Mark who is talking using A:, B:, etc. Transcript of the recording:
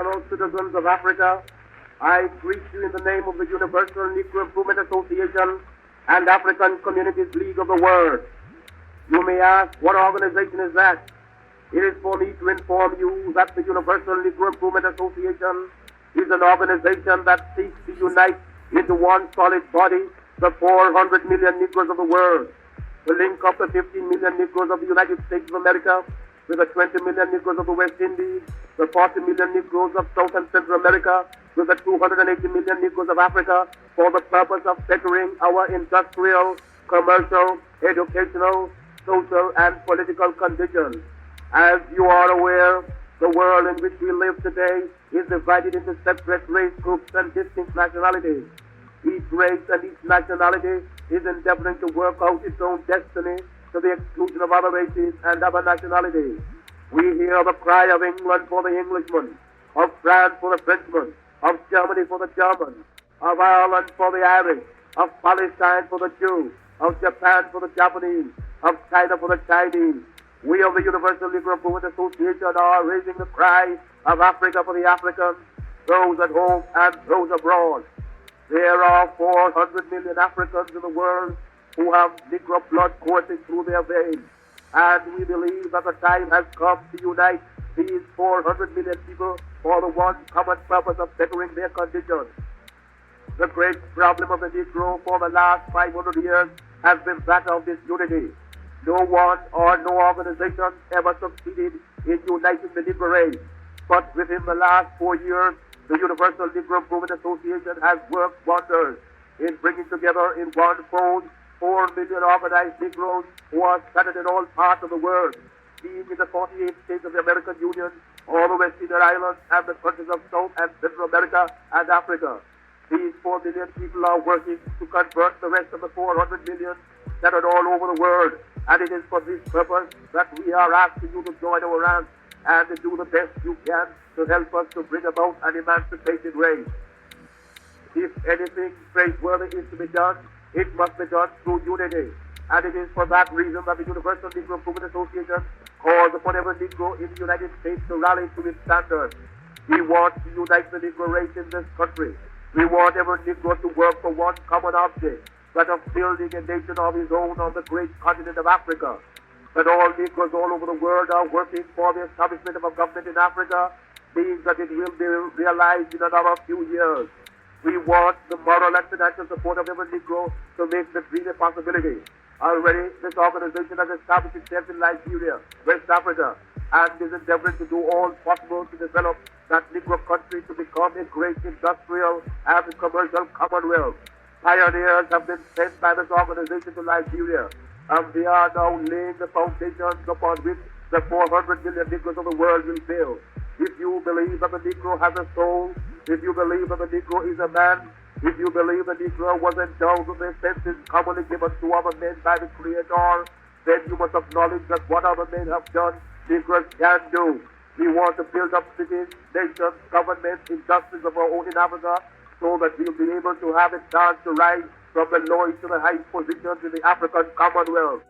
A: fellow citizens of Africa, I greet you in the name of the Universal Negro Improvement Association and African Communities League of the World. You may ask, what organization is that? It is for me to inform you that the Universal Negro Improvement Association is an organization that seeks to unite into one solid body the 400 million Negroes of the world, to link up the 15 million Negroes of the United States of America with the 20 million Negroes of the West Indies, the 40 million Negroes of South and Central America with the 280 million Negroes of Africa for the purpose of bettering our industrial, commercial, educational, social, and political conditions. As you are aware, the world in which we live today is divided into separate race groups and distinct nationalities. Each race and each nationality is endeavoring to work out its own destiny to the exclusion of other races and other nationalities. We hear the cry of England for the Englishman, of France for the Frenchman, of Germany for the German, of Ireland for the Irish, of Palestine for the Jew, of Japan for the Japanese, of China for the Chinese. We of the Universal Negro Improvement Association are raising the cry of Africa for the Africans, those at home and those abroad. There are 400 million Africans in the world who have Negro blood coursing through their veins. And we believe that the time has come to unite these 400 million people for the one common purpose of bettering their conditions. The great problem of the Negro for the last 500 years has been that of disunity. No one or no organization ever succeeded in uniting the Negro race. But within the last 4 years, the Universal Negro Improvement Association has worked wonders in bringing together in one fold 4 million organized Negroes who are scattered in all parts of the world, being in the 48 states of the American Union, all the West Indian Islands, and the countries of South and Central America and Africa. These 4 million people are working to convert the rest of the 400 million scattered all over the world, and it is for this purpose that we are asking you to join our ranks and to do the best you can to help us to bring about an emancipated race. If anything praiseworthy is to be done, it must be done through unity. And it is for that reason that the Universal Negro Improvement Association calls upon every Negro in the United States to rally to its standards. We want to unite the Negro race in this country. We want every Negro to work for one common object, that of building a nation of his own on the great continent of Africa. That all Negroes all over the world are working for the establishment of a government in Africa, means that it will be realized in another few years. We want the moral and financial support of every Negro to make the dream a possibility. Already, this organization has established itself in Liberia, West Africa, and is endeavoring to do all possible to develop that Negro country to become a great industrial and commercial commonwealth. Pioneers have been sent by this organization to Liberia, and they are now laying the foundations upon which the 400 million Negroes of the world will build. If you believe that the Negro has a soul, if you believe that the Negro is a man, if you believe the Negro was endowed with the senses commonly given to other men by the Creator, then you must acknowledge that what other men have done, Negroes can do. We want to build up cities, nations, governments, industries of our own in Africa, so that we'll be able to have a chance to rise from the lowest to the highest positions in the African Commonwealth.